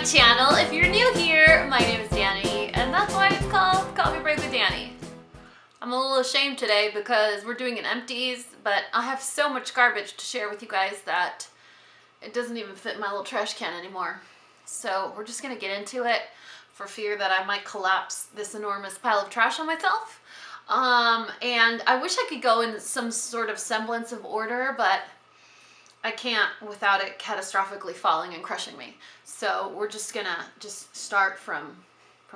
channel. If you're new here, my name is Dani, and that's why it's called Coffee Break with Dani. I'm a little ashamed today because we're doing an empties, but I have so much garbage to share with you guys that it doesn't even fit in my little trash can anymore. So we're just gonna get into it for fear that I might collapse this enormous pile of trash on myself. And I wish I could go in some sort of semblance of order, but I can't without it catastrophically falling and crushing me. So we're just gonna start from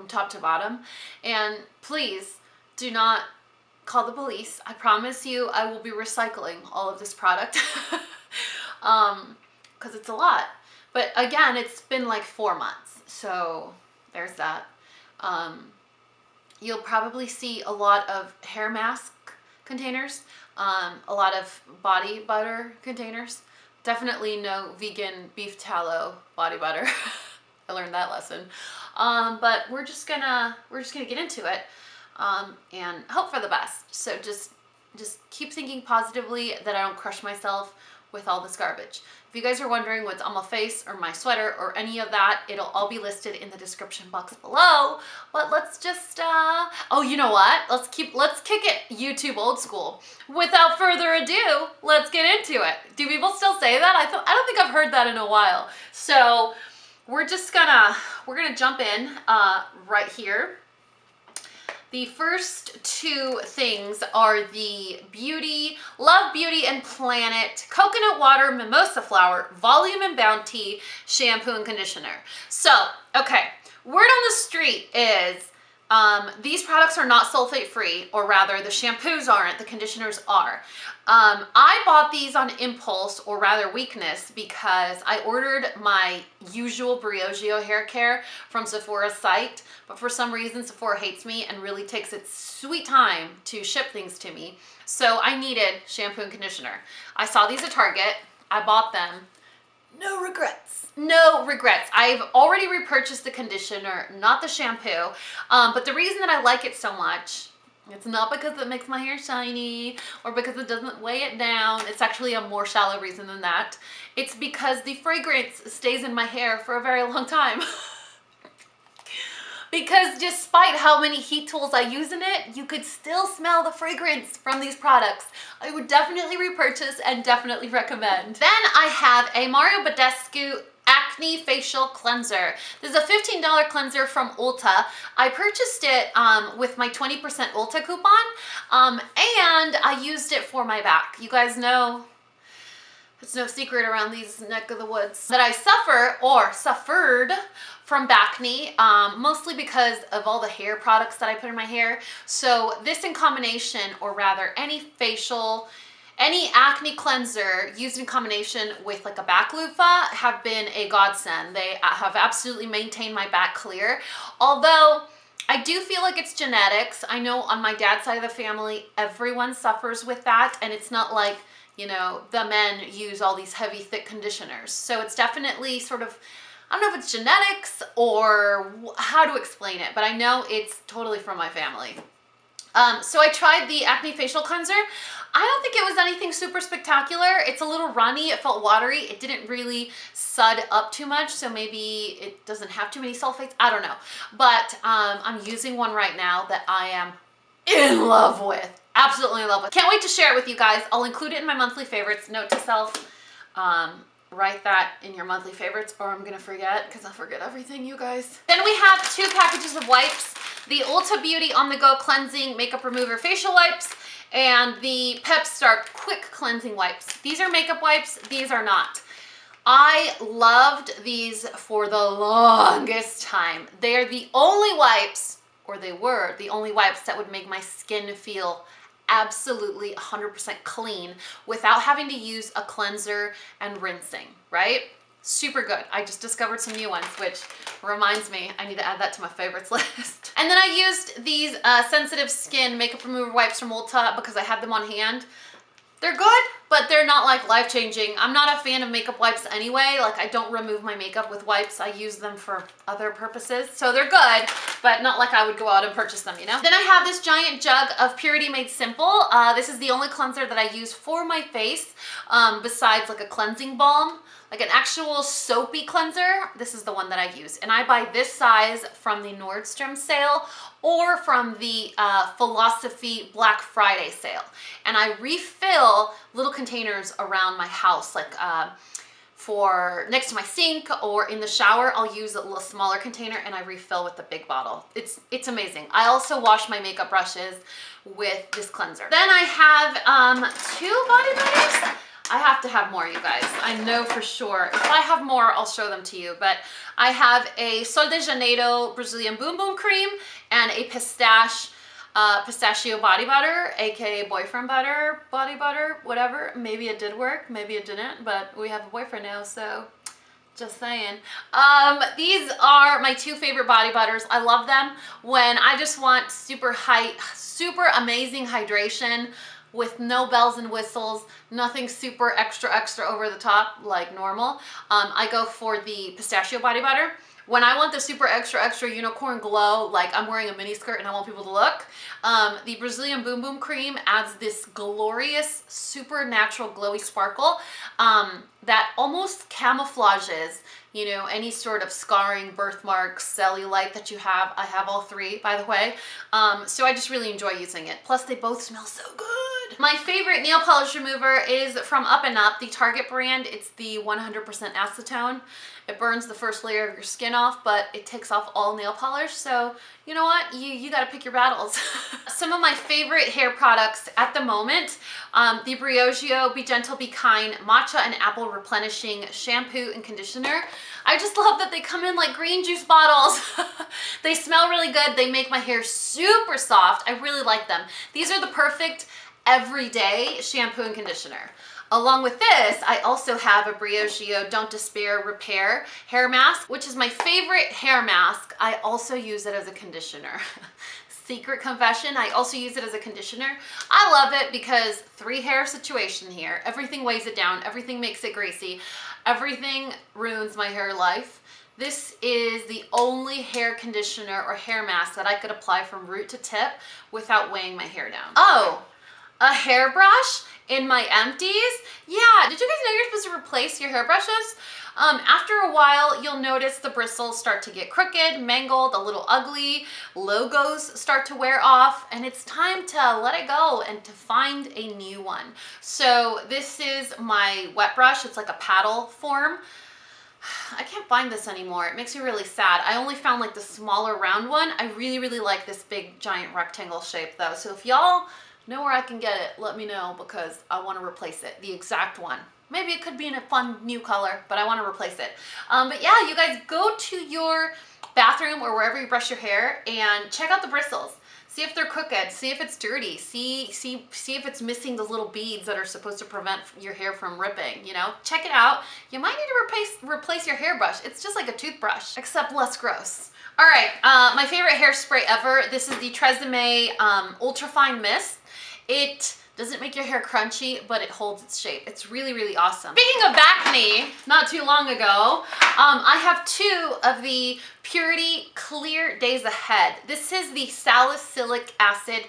top to bottom. And please do not call the police. I promise you I will be recycling all of this product because it's a lot. But again, it's been like 4 months, so there's that. You'll probably see a lot of hair mask containers, a lot of body butter containers. Definitely no vegan beef tallow body butter. I learned that lesson. But we're just gonna get into it and hope for the best. So just keep thinking positively that I don't crush myself with all this garbage. If you guys are wondering what's on my face or my sweater or any of that, it'll all be listed in the description box below. But let's just oh, you know what? Let's kick it YouTube old school. Without further ado, let's get into it. Do people still say that? I don't think I've heard that in a while. So we're gonna jump in right here. The first two things are the Love Beauty and Planet Coconut Water Mimosa Flower Volume and Bounty Shampoo and Conditioner. So, okay, word on the street is these products are not sulfate free, or rather the shampoos aren't, the conditioners are. I bought these on impulse, or rather weakness, because I ordered my usual Briogeo hair care from Sephora's site, but for some reason Sephora hates me and really takes its sweet time to ship things to me. So I needed shampoo and conditioner. I saw these at Target, I bought them. No regrets. No regrets. I've already repurchased the conditioner, not the shampoo. But the reason that I like it so much, it's not because it makes my hair shiny or because it doesn't weigh it down. It's actually a more shallow reason than that. It's because the fragrance stays in my hair for a very long time. Because despite how many heat tools I use in it, you could still smell the fragrance from these products. I would definitely repurchase and definitely recommend. Then I have a Mario Badescu Acne Facial Cleanser. This is a $15 cleanser from Ulta. I purchased it with my 20% Ulta coupon, and I used it for my back. You guys know, it's no secret around these neck of the woods that I suffered from acne, mostly because of all the hair products that I put in my hair. So this in combination, or rather any acne cleanser used in combination with like a back loofah have been a godsend. They have absolutely maintained my back clear. Although I do feel like it's genetics. I know on my dad's side of the family, everyone suffers with that, and it's not like, you know, the men use all these heavy, thick conditioners. So it's definitely sort of, I don't know if it's genetics or how to explain it, but I know it's totally from my family. So I tried the Acne Facial Cleanser. I don't think it was anything super spectacular. It's a little runny, it felt watery. It didn't really sud up too much, so maybe it doesn't have too many sulfates. I don't know. But I'm using one right now that I am in love with. Absolutely in love with. Can't wait to share it with you guys. I'll include it in my monthly favorites. Note to self, write that in your monthly favorites or I'm gonna forget, because I'll forget everything, you guys. Then we have 2 packages of wipes. The Ulta Beauty On The Go Cleansing Makeup Remover Facial Wipes and the Pep Start Quick Cleansing Wipes. These are makeup wipes, these are not. I loved these for the longest time. They are the only wipes, or they were the only wipes that would make my skin feel absolutely 100% clean without having to use a cleanser and rinsing, right? Super good. I just discovered some new ones, which reminds me I need to add that to my favorites list. And then I used these sensitive skin makeup remover wipes from Ulta because I had them on hand. They're good, but they're not like life-changing. I'm not a fan of makeup wipes anyway. Like, I don't remove my makeup with wipes. I use them for other purposes. So they're good, but not like I would go out and purchase them, you know? Then I have this giant jug of Purity Made Simple. This is the only cleanser that I use for my face, besides like a cleansing balm. like an actual soapy cleanser, this is the one that I use. And I buy this size from the Nordstrom sale or from the Philosophy Black Friday sale. And I refill little containers around my house, like for next to my sink or in the shower. I'll use a little smaller container and I refill with the big bottle. It's amazing. I also wash my makeup brushes with this cleanser. Then I have 2 body butters. I have to have more, you guys. I know for sure. If I have more, I'll show them to you. But I have a Sol de Janeiro Brazilian Boom Boom Cream and a pistachio body butter, aka boyfriend butter, body butter, whatever. Maybe it did work, maybe it didn't, but we have a boyfriend now, so just saying. These are my 2 favorite body butters. I love them when I just want super amazing hydration with no bells and whistles, nothing super extra over the top like normal. I go for the pistachio body butter. When I want the super extra unicorn glow, like I'm wearing a mini skirt and I want people to look, the Brazilian Boom Boom Cream adds this glorious, super natural glowy sparkle that almost camouflages, you know, any sort of scarring, birthmarks, cellulite that you have. I have all 3, by the way. So I just really enjoy using it. Plus they both smell so good. My favorite nail polish remover is from Up and Up, the Target brand. It's the 100% acetone. It burns the first layer of your skin off, but it takes off all nail polish. So you know what? You gotta pick your battles. Some of my favorite hair products at the moment, the Briogeo Be Gentle, Be Kind Matcha and Apple Replenishing Shampoo and Conditioner. I just love that they come in like green juice bottles. They smell really good. They make my hair super soft. I really like them. These are the perfect everyday shampoo and conditioner. Along with this, I also have a Briogeo Don't Despair Repair hair mask, which is my favorite hair mask. I also use it as a conditioner. Secret confession, I also use it as a conditioner. I love it because 3 hair situation here. Everything weighs it down, everything makes it greasy, everything ruins my hair life. This is the only hair conditioner or hair mask that I could apply from root to tip without weighing my hair down. Oh, a hairbrush in my Empties? Yeah, did you guys know you're supposed to replace your hairbrushes? After a while, you'll notice the bristles start to get crooked, mangled, a little ugly, logos start to wear off, and it's time to let it go and to find a new one. So this is my wet brush. It's like a paddle form. I can't find this anymore. It makes me really sad. I only found like the smaller round one. I really like this big giant rectangle shape though. So if y'all know where I can get it, let me know because I want to replace it, the exact one. Maybe it could be in a fun new color, but I want to replace it. But yeah, you guys go to your bathroom or wherever you brush your hair and check out the bristles. See if they're crooked, see if it's dirty, see if it's missing those little beads that are supposed to prevent your hair from ripping, you know? Check it out. You might need to replace your hairbrush. It's just like a toothbrush, except less gross. All right, my favorite hairspray ever. This is the Tresemme Ultrafine Mist. It doesn't make your hair crunchy, but it holds its shape. It's really awesome. Speaking of acne, not too long ago, I have 2 of the Purity Clear Days Ahead. This is the salicylic acid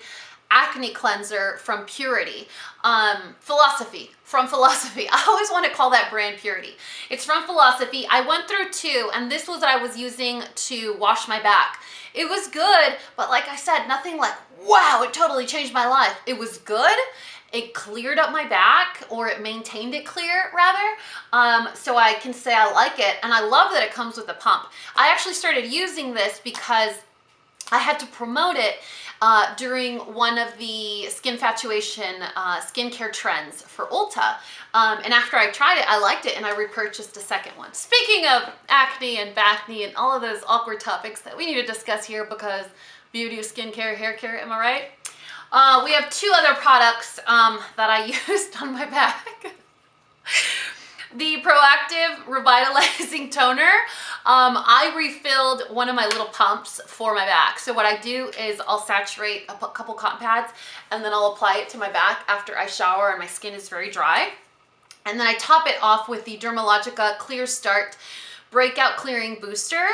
acne cleanser from Purity. From Philosophy. I always want to call that brand Purity. It's from Philosophy. I went through 2, and this was what I was using to wash my back. It was good, but like I said, nothing like, wow, it totally changed my life. It was good. It cleared up my back, or it maintained it clear, rather. So I can say I like it, and I love that it comes with a pump. I actually started using this because I had to promote it during one of the Skinfatuation skincare trends for Ulta. And after I tried it, I liked it and I repurchased a second one. Speaking of acne and bacne and all of those awkward topics that we need to discuss here because beauty, skincare, hair care, am I right? We have 2 other products that I used on my back. The Proactive Revitalizing Toner. I refilled one of my little pumps for my back. So what I do is I'll saturate a couple cotton pads and then I'll apply it to my back after I shower and my skin is very dry. And then I top it off with the Dermalogica Clear Start Breakout Clearing Booster.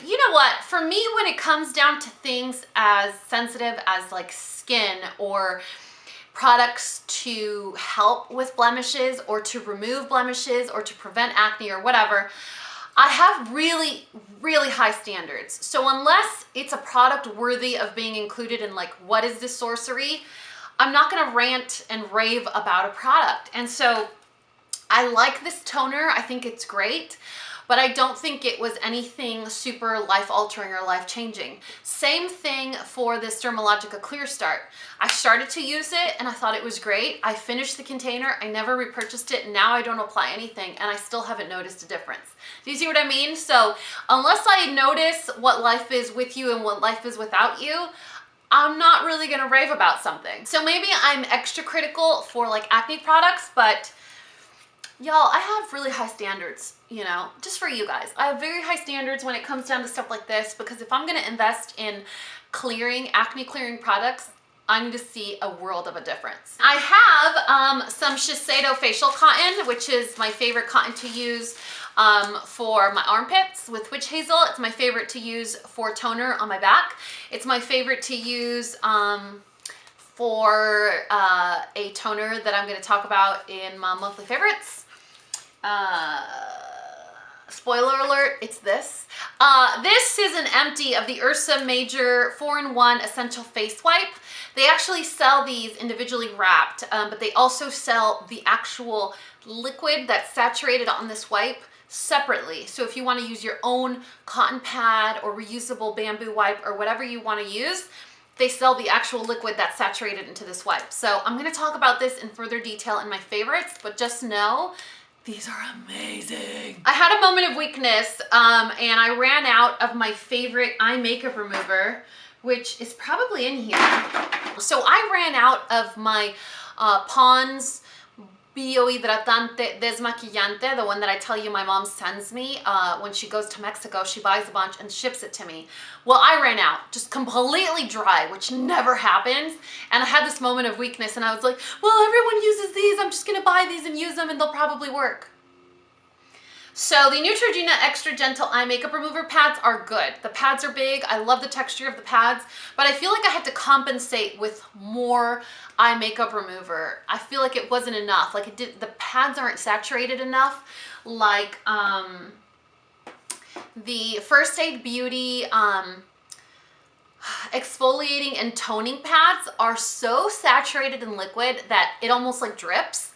You know what? For me, when it comes down to things as sensitive as like skin or products to help with blemishes or to remove blemishes or to prevent acne or whatever, I have really, really high standards. So unless it's a product worthy of being included in like, what is this sorcery? I'm not gonna rant and rave about a product. And so I like this toner, I think it's great, but I don't think it was anything super life-altering or life-changing. Same thing for this Dermalogica Clear Start. I started to use it and I thought it was great. I finished the container, I never repurchased it, and now I don't apply anything and I still haven't noticed a difference. Do you see what I mean? So unless I notice what life is with you and what life is without you, I'm not really gonna rave about something. So maybe I'm extra critical for like acne products, but y'all, I have really high standards, you know, just for you guys. I have very high standards when it comes down to stuff like this, because if I'm gonna invest in clearing, acne clearing products, I need to see a world of a difference. I have some Shiseido facial cotton, which is my favorite cotton to use for my armpits with witch hazel. It's my favorite to use for toner on my back. It's my favorite to use for a toner that I'm gonna talk about in my monthly favorites. Spoiler alert, it's this. This is an empty of the Ursa Major 4-in-1 Essential Face Wipe. They actually sell these individually wrapped, but they also sell the actual liquid that's saturated on this wipe separately. So if you want to use your own cotton pad or reusable bamboo wipe or whatever you want to use, they sell the actual liquid that's saturated into this wipe. So I'm going to talk about this in further detail in my favorites, but just know these are amazing. I had a moment of weakness and I ran out of my favorite eye makeup remover, which is probably in here. So I ran out of my Pond's Hidratante Desmaquillante, the one that I tell you my mom sends me when she goes to Mexico. She buys a bunch and ships it to me. Well, I ran out, just completely dry, which never happens. And I had this moment of weakness and I was like, well, everyone uses these. I'm just gonna buy these and use them and they'll probably work. So the Neutrogena Extra Gentle Eye Makeup Remover pads are good. The pads are big. I love the texture of the pads, but I feel like I had to compensate with more eye makeup remover. I feel like it wasn't enough. Like the pads aren't saturated enough. Like the First Aid Beauty exfoliating and toning pads are so saturated in liquid that it almost like drips.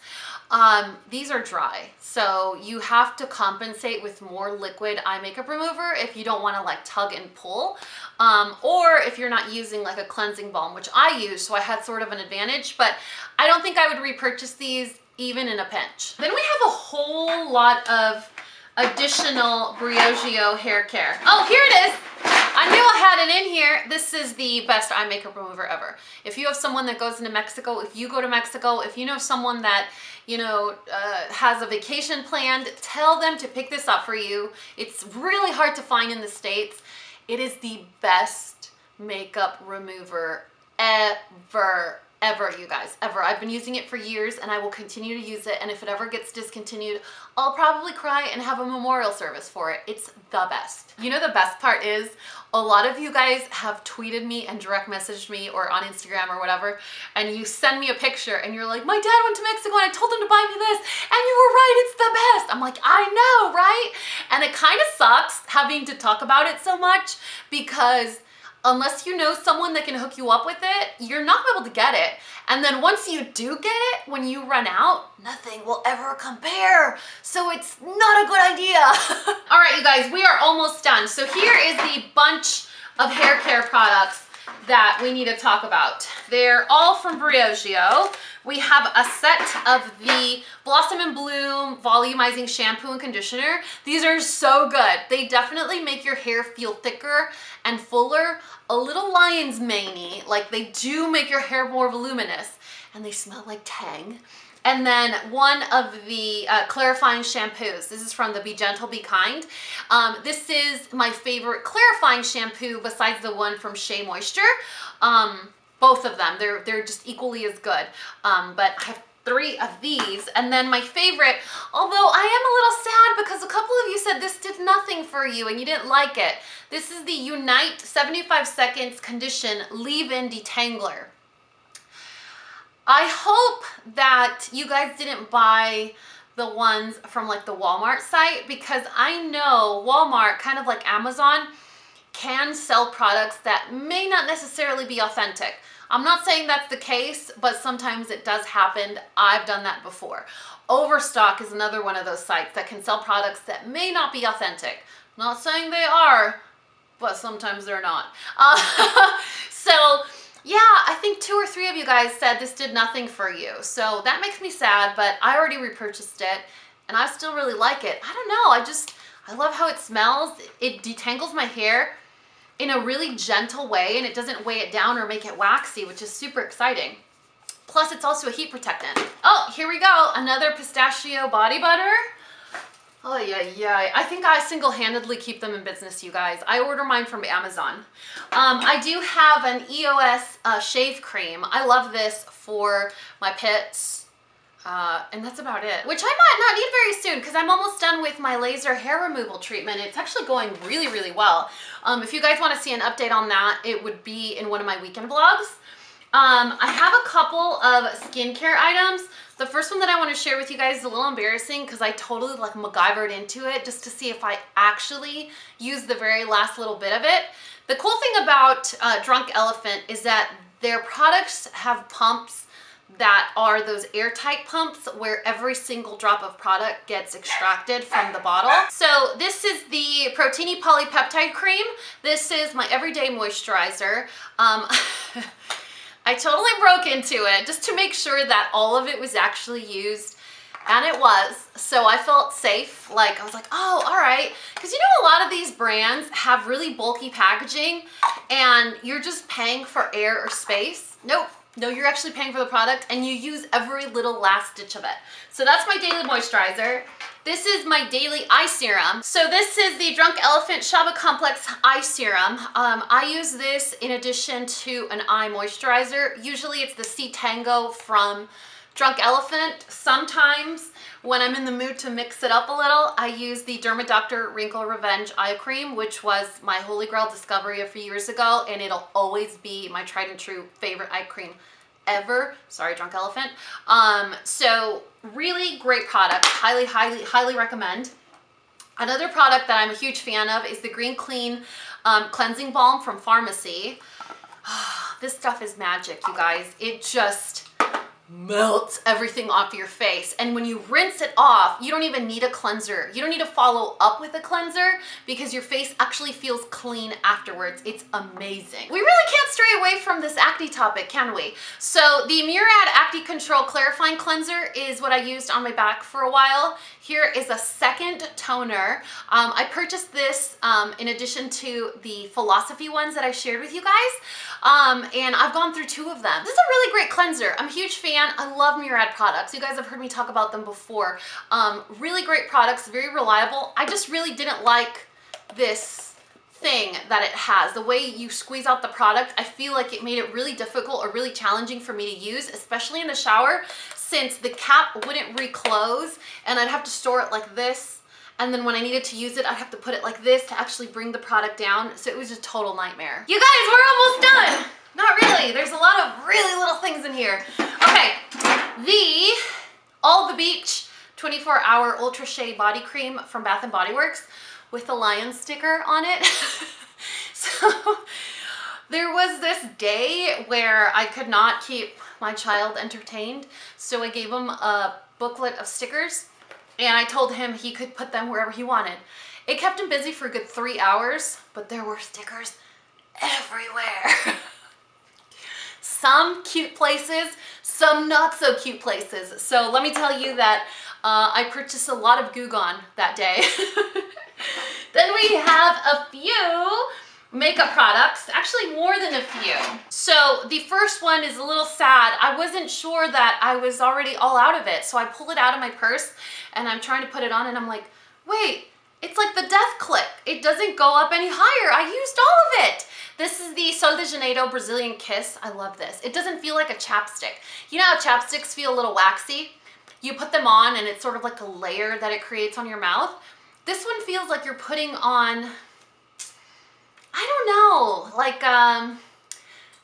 These are dry, so you have to compensate with more liquid eye makeup remover if you don't want to like tug and pull, or if you're not using like a cleansing balm, which I use, so I had sort of an advantage, but I don't think I would repurchase these even in a pinch. Then we have a whole lot of additional Briogeo hair care. Oh, here it is. I knew I had it in here. This is the best eye makeup remover ever. If you have someone that goes into Mexico, if you go to Mexico, if you know someone that, you know, has a vacation planned, tell them to pick this up for you. It's really hard to find in the States. It is the best makeup remover ever. Ever, you guys, ever. I've been using it for years and I will continue to use it, and if it ever gets discontinued, I'll probably cry and have a memorial service for it. It's the best. You know, the best part is a lot of you guys have tweeted me and direct messaged me or on Instagram or whatever, and you send me a picture and you're like, my dad went to Mexico and I told him to buy me this and you were right, it's the best. I'm like, I know, right? And it kind of sucks having to talk about it so much, because unless you know someone that can hook you up with it, you're not able to get it. And then once you do get it, when you run out, nothing will ever compare. So it's not a good idea. All right, you guys, we are almost done. So here is the bunch of hair care products that we need to talk about. They're all from Briogeo. We have a set of the Blossom and Bloom Volumizing Shampoo and Conditioner. These are so good. They definitely make your hair feel thicker and fuller, a little lion's mane-y. Like, they do make your hair more voluminous, and they smell like Tang. And then one of the clarifying shampoos. This is from the Be Gentle, Be Kind. This is my favorite clarifying shampoo besides the one from Shea Moisture. Both of them, they're just equally as good. But I have 3 of these. And then my favorite, although I am a little sad because a couple of you said this did nothing for you and you didn't like it. This is the Unite 75 Seconds Condition Leave-In Detangler. I hope that you guys didn't buy the ones from like the Walmart site, because I know Walmart, kind of like Amazon, can sell products that may not necessarily be authentic. I'm not saying that's the case, but sometimes it does happen. I've done that before. Overstock is another one of those sites that can sell products that may not be authentic. Not saying they are, but sometimes they're not. So yeah, I think 2 or 3 of you guys said this did nothing for you. So that makes me sad, but I already repurchased it and I still really like it. I don't know, I love how it smells. It detangles my hair in a really gentle way, and it doesn't weigh it down or make it waxy, which is super exciting. Plus, it's also a heat protectant. Oh, here we go. Another pistachio body butter. Oh, yeah. I think I single-handedly keep them in business, you guys. I order mine from Amazon. I do have an EOS shave cream. I love this for my pits. And that's about it. Which I might not need very soon, because I'm almost done with my laser hair removal treatment. It's actually going really, really well. If you guys want to see an update on that, it would be in one of my weekend vlogs. I have a couple of skincare items. The first one that I want to share with you guys is a little embarrassing because I totally like MacGyvered into it just to see if I actually use the very last little bit of it. The cool thing about Drunk Elephant is that their products have pumps that are those airtight pumps where every single drop of product gets extracted from the bottle. So this is the Protini Polypeptide Cream. This is my everyday moisturizer. I totally broke into it just to make sure that all of it was actually used, and it was. So I felt safe. Like, I was like, oh, all right. Because you know, a lot of these brands have really bulky packaging and you're just paying for air or space. Nope. No, you're actually paying for the product and you use every little last stitch of it. So that's my daily moisturizer. This is my daily eye serum. So this is the Drunk Elephant Shaba Complex Eye Serum. I use this in addition to an eye moisturizer. Usually it's the C Tango from Drunk Elephant. Sometimes when I'm in the mood to mix it up a little, I use the Dermadoctor Wrinkle Revenge Eye Cream, which was my holy grail discovery a few years ago, and it'll always be my tried and true favorite eye cream ever. Sorry, Drunk Elephant. So really great product. Highly recommend. Another product that I'm a huge fan of is the Green Clean Cleansing Balm from Pharmacy. This stuff is magic, you guys. It just melts everything off your face, and when you rinse it off, you don't even need a cleanser. You don't need to follow up with a cleanser because your face actually feels clean afterwards. It's amazing. We really can't stray away from this acne topic, can we? So the Murad Acne Control Clarifying Cleanser is what I used on my back for a while. Here is a second toner. I purchased this in addition to the Philosophy ones that I shared with you guys, and I've gone through 2 of them. This is a really great cleanser. I'm a huge fan. I love Murad products. You guys have heard me talk about them before. Really great products, very reliable. I just really didn't like this thing that it has. The way you squeeze out the product, I feel like it made it really difficult or really challenging for me to use, especially in the shower, since the cap wouldn't reclose and I'd have to store it like this. And then when I needed to use it, I'd have to put it like this to actually bring the product down. So it was just a total nightmare. You guys, we're almost done. Not really. There's a lot of really little things in here. Okay, the All the Beach 24-Hour Ultra Shea Body Cream from Bath & Body Works with a lion sticker on it. So there was this day where I could not keep my child entertained, so I gave him a booklet of stickers and I told him he could put them wherever he wanted. It kept him busy for a good 3 hours, but there were stickers everywhere. Some cute places, some not so cute places. So let me tell you that I purchased a lot of Goo Gone that day. Then we have a few makeup products, actually more than a few. So the first one is a little sad. I wasn't sure that I was already all out of it. So I pull it out of my purse and I'm trying to put it on and I'm like, wait, it's like the death click. It doesn't go up any higher. I used all of it. This is the Sol de Janeiro Brazilian Kiss. I love this. It doesn't feel like a chapstick. You know how chapsticks feel a little waxy? You put them on and it's sort of like a layer that it creates on your mouth. This one feels like you're putting on, I don't know, like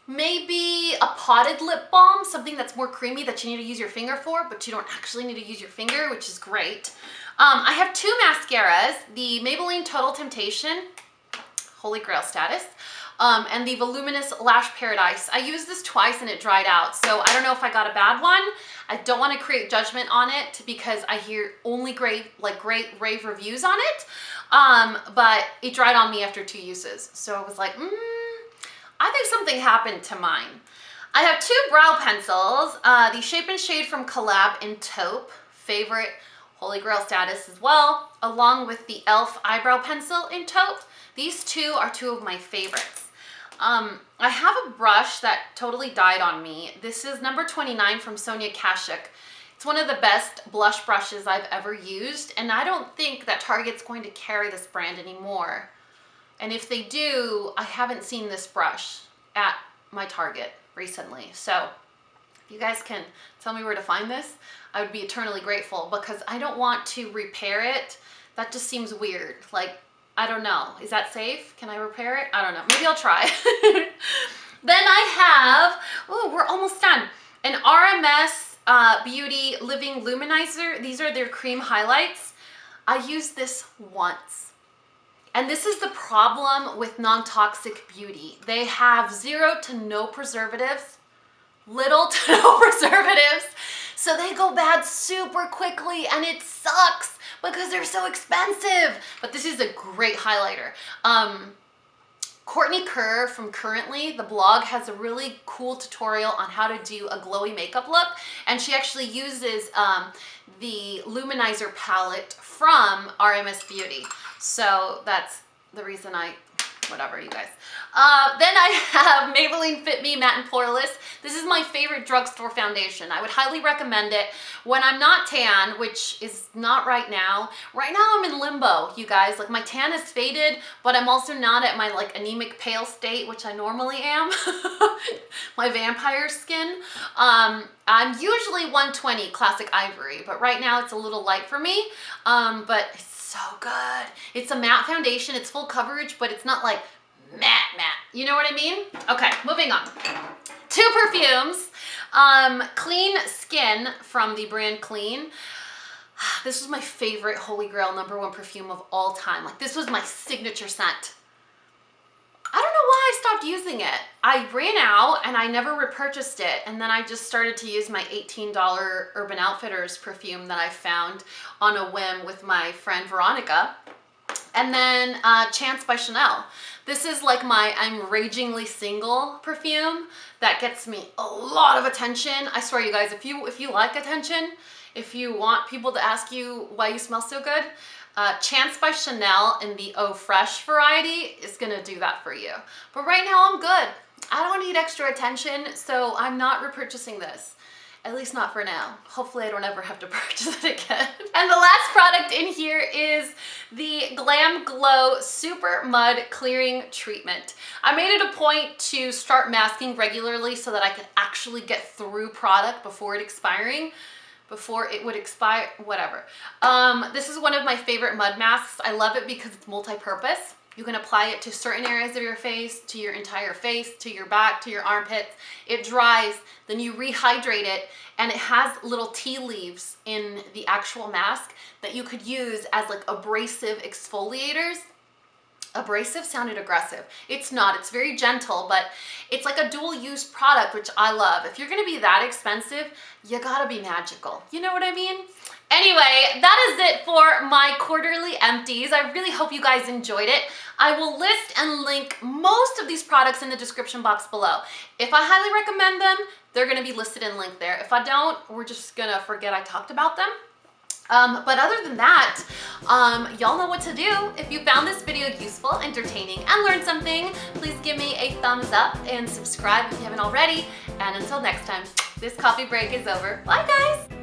maybe a potted lip balm, something that's more creamy that you need to use your finger for, but you don't actually need to use your finger, which is great. I have two mascaras, the Maybelline Total Temptation, Holy Grail status, and the Voluminous Lash Paradise. I used this twice and it dried out, so I don't know if I got a bad one. I don't want to create judgment on it because I hear only great rave reviews on it, but it dried on me after 2 uses. So I was like, I think something happened to mine. I have 2 brow pencils, the Shape and Shade from CoLLAB in Taupe, favorite, Holy Grail status as well, along with the e.l.f. eyebrow pencil in Taupe. These 2 are 2 of my favorites. I have a brush that totally died on me. This is number 29 from Sonia Kashuk. It's one of the best blush brushes I've ever used, and I don't think that Target's going to carry this brand anymore. And if they do, I haven't seen this brush at my Target recently. So if you guys can tell me where to find this, I would be eternally grateful, because I don't want to repair it. That just seems weird. Like, I don't know. Is that safe? Can I repair it? I don't know. Maybe I'll try. Then I have, oh, we're almost done, an RMS Beauty Living Luminizer. These are their cream highlights. I used this once. And this is the problem with non-toxic beauty. They have 0 to no preservatives, little to no preservatives. So they go bad super quickly and it sucks because they're so expensive. But this is a great highlighter. Courtney Kerr from Currently, the blog, has a really cool tutorial on how to do a glowy makeup look. And she actually uses the Luminizer palette from RMS Beauty. So that's the reason whatever, you guys. Then I have Maybelline Fit Me Matte and Poreless. This is my favorite drugstore foundation. I would highly recommend it when I'm not tan, which is not right now. Right now I'm in limbo, you guys. Like, my tan is faded, but I'm also not at my like anemic pale state, which I normally am. My vampire skin. I'm usually 120 classic ivory, but right now it's a little light for me. But it's so good. It's a matte foundation. It's full coverage, but it's not like matte. You know what I mean? Okay, moving on. 2 perfumes. Clean Skin from the brand Clean. This was my favorite Holy Grail #1 perfume of all time. Like, this was my signature scent. I don't know why I stopped using it. I ran out and I never repurchased it. And then I just started to use my $18 Urban Outfitters perfume that I found on a whim with my friend Veronica. And then Chance by Chanel. This is like my I'm ragingly single perfume that gets me a lot of attention. I swear, you guys, if you like attention, if you want people to ask you why you smell so good, Chance by Chanel in the Eau Fresh variety is gonna do that for you. But right now I'm good. I don't need extra attention, so I'm not repurchasing this. At least not for now. Hopefully I don't ever have to purchase it again. And the last product in here is the Glam Glow Super Mud Clearing Treatment. I made it a point to start masking regularly so that I could actually get through product before it would expire, whatever. This is one of my favorite mud masks. I love it because it's multi-purpose. You can apply it to certain areas of your face, to your entire face, to your back, to your armpits. It dries, then you rehydrate it, and it has little tea leaves in the actual mask that you could use as like abrasive exfoliators. Abrasive sounded aggressive. It's not. It's very gentle, but it's like a dual use product, which I love. If you're gonna be that expensive, you gotta be magical. You know what I mean? Anyway, that is it for my quarterly empties. I really hope you guys enjoyed it. I will list and link most of these products in the description box below. If I highly recommend them, they're gonna be listed and linked there. If I don't, we're just gonna forget I talked about them. But other than that, y'all know what to do. If you found this video useful, entertaining, and learned something, please give me a thumbs up and subscribe if you haven't already. And until next time, this coffee break is over. Bye, guys!